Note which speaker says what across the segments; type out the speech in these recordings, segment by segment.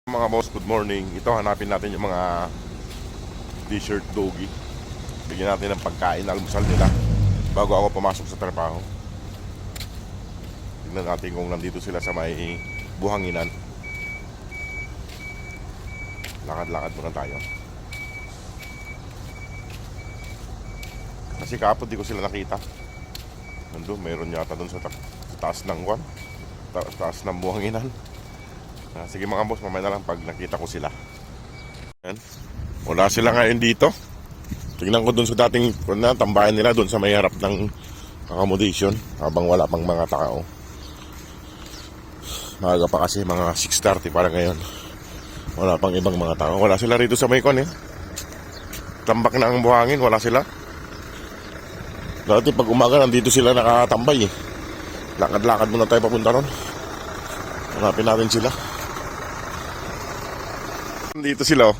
Speaker 1: Mga boss, good morning. Ito, hanapin natin yung mga t-shirt doggy. Bigyan natin ng pagkain na almusal nila bago ako pumasok sa trabaho. Tignan natin kung nandito sila sa may buhanginan. Lakad-lakad muna tayo. Kasi kapon di ko sila nakita. Nandun, mayroon yata dun sa taas ng kwan, taas ng buhanginan. Sige mga boss, mamaya na lang pag nakita ko sila. Yan. Wala sila ngayon dito. Tignan ko dun sa dating tambayan nila dun sa may harap ng accommodation habang wala pang mga tao. Maaga pa kasi, mga 6:30 para ngayon. Wala pang ibang mga tao. Wala sila rito sa may kon Tambak na ang buhangin, wala sila. Dati pag umaga nandito sila nakatambay Lakad-lakad muna tayo papunta ron. Hanapin natin sila. Nandito sila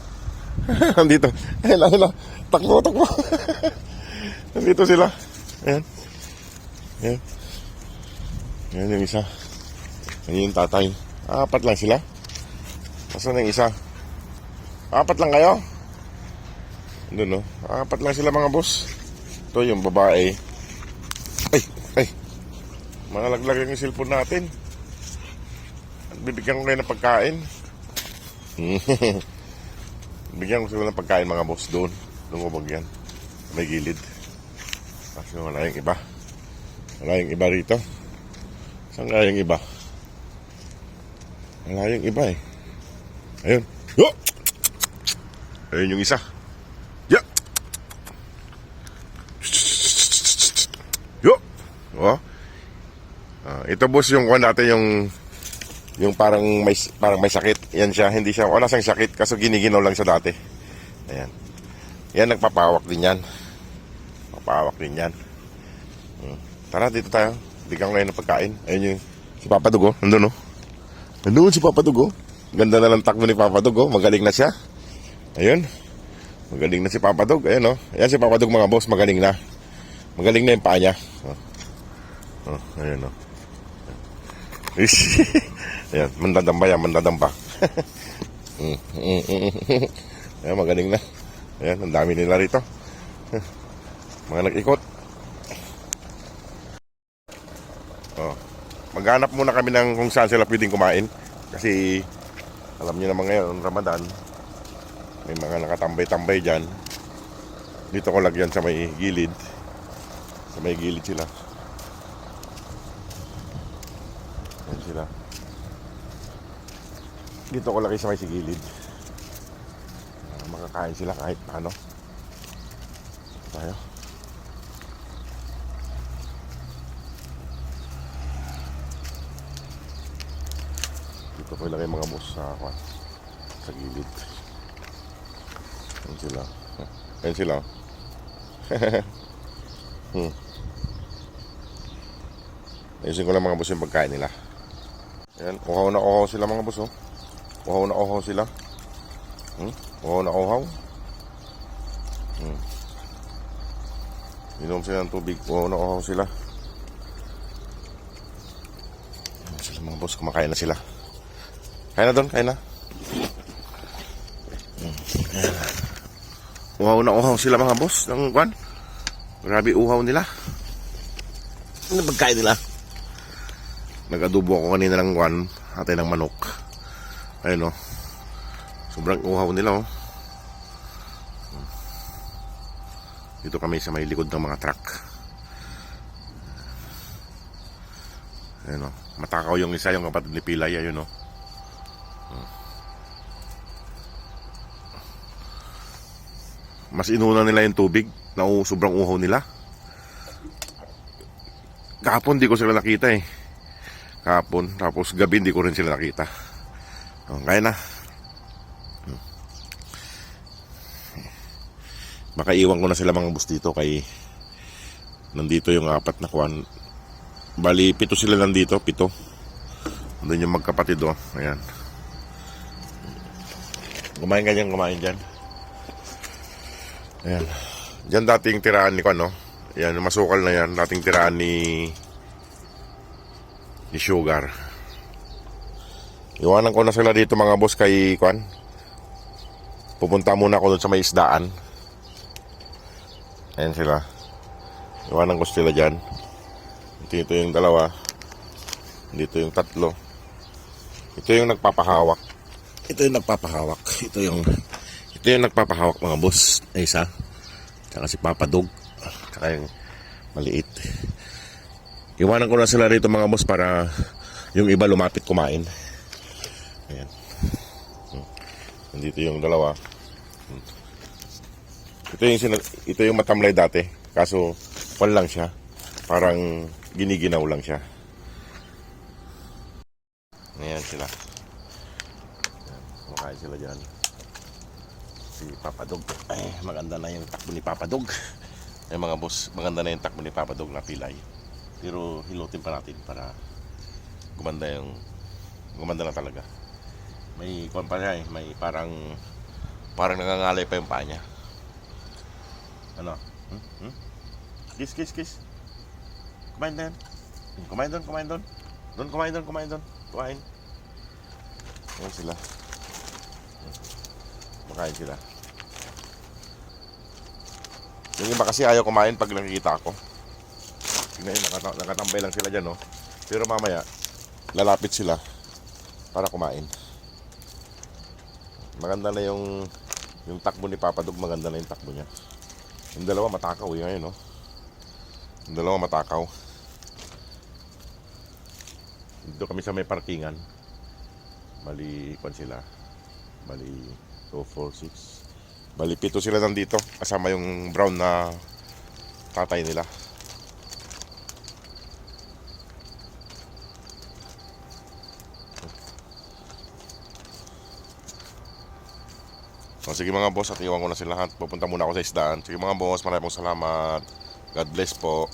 Speaker 1: Nandito. Ayun. Takbo. Nandito sila. Ayan. Ayan yung isa. Ayan yung tatay. Apat lang sila. Nasaan yung isa? Apat lang kayo? Doon Apat lang sila mga boss. Ito yung babae. Ay. Malaglag yung cellphone natin. Bibigyan ko kayo ng pagkain. Bigyan ko sila ng pagkain mga boss doon. Lumubog yan. May gilid. Kasi wala yung iba. Wala yung iba rito. Saan nga yung iba? Wala yung iba Ayun. Yo! Ayun yung isa. Ya! Yo! Ito boss yung kuha natin yung parang may sakit. Yan siya, hindi siya, wala siyang sakit kaso giniginaw lang siya dati. Ayan. Yan, nagpapawak din yan. Papawak din yan. Tara, dito tayo. Bigyan ko ngayon ng pagkain. Ayun yung si Papa Dugo. Nandun Nandun si Papa Dugo. Ganda na lang takbo ni Papa Dugo. Magaling na siya. Ayun. Magaling na si Papa Dug. Ayun Ayan si Papa Dug mga boss. Magaling na. Magaling na yung paa niya. Ayun Ayan, mandadamba. Ayan, magaling na. Ayan, ang dami nila rito. Mga nag-ikot. Maghanap muna kami ng kung saan sila pwedeng kumain. Kasi, alam niyo naman ngayon, Ramadan, may mga nakatambay-tambay dyan. Dito ko lagyan sa may gilid. Sa may gilid sila. Ayan sila. Dito ko lagay sa may sigilid. Makakain sila kahit paano. Tayo. Dito ko ilagay mga boss sa gilid. Ayan sila. Ayan sila. Ayusin ko lang mga boss yung pagkain nila. Ayan, uhaw na uhaw sila mga boss Uhaw na uhaw sila. Uhaw na uhaw. Inom sila ng tubig. Uhaw na uhaw sila. Ayan sila mga boss, kumakain na sila. Kain na doon, kain na. Uhaw na uhaw sila mga boss ng kwan. Grabe uhaw nila. Ano pagkain nila? Nag-adobo ako kanina ng kwan, atay ng manok. Ayun sobrang uhaw nila Dito kami sa may likod ng mga truck. Ayun matakaw yung isa, yung kapatid ni Pilay. Ayun mas inuna nila yung tubig na sobrang uhaw nila. Kahapon di ko sila nakita Kahapon, tapos gabi hindi ko rin sila nakita. Kaya na. Makaiwan ko na sila mga bus dito kay nandito yung apat na kwan. Bali, 7 sila nandito, 7. Doon yung magkapatid Ayan. Kumain ka dyan, kumain dyan. Ayan. Diyan dating tiraan ni Kwan Ayan, masukal na yan. Dating tiraan ni Sugar. Iwanan ko na sila dito mga boss kay Kwan. Pupunta muna ako doon sa may isdaan. Ayan sila. Iwanan ko sila dyan. Dito yung dalawa. Dito yung tatlo. Ito yung nagpapahawak. Ito yung nagpapahawak. Ito yung nagpapahawak mga boss. Ay isa. Tsaka si Papa Dog. Tsaka yung maliit. Iwanan ko na sila rito mga boss para yung iba lumapit kumain. Ayan. Nandito yung dalawa. Ito yung matamlay dati. Kaso, wal lang siya. Parang giniginaw lang siya. Ayan sila. Ayan, kumakain sila dyan. Si Papa Dog. Ay, maganda na yung takbo ni Papa Dog. Ay mga boss, maganda na yung takbo ni Papa Dog na pilay. Pero hilutin pa natin para gumanda na talaga. May kwan pa siya eh. May parang nangangalay pa yung paa niya. Ano? Kiss, kiss, kiss. Kumain na yan. Kumain doon. Kumain doon. Kumain. Ayan sila. Makain sila. Yung iba kasi ayaw kumain pag nakikita ako. Tingnan yun, nakatambay lang sila dyan, no? Pero mamaya, lalapit sila para kumain. Maganda na yung takbo ni Papa Dog, maganda na yung takbo niya. Yung dalawa matakaw ngayon, no? Yung dalawa matakaw. Dito kami sa may parkingan. Bali, kwan sila. Bali, 2, 4, 6. Bali, 7 sila nandito. Kasama yung brown na tatay nila. So, sige mga boss, at iwan ko na sila lahat. Pupunta muna ako sa isdaan. Sige mga boss, maraming salamat. God bless po.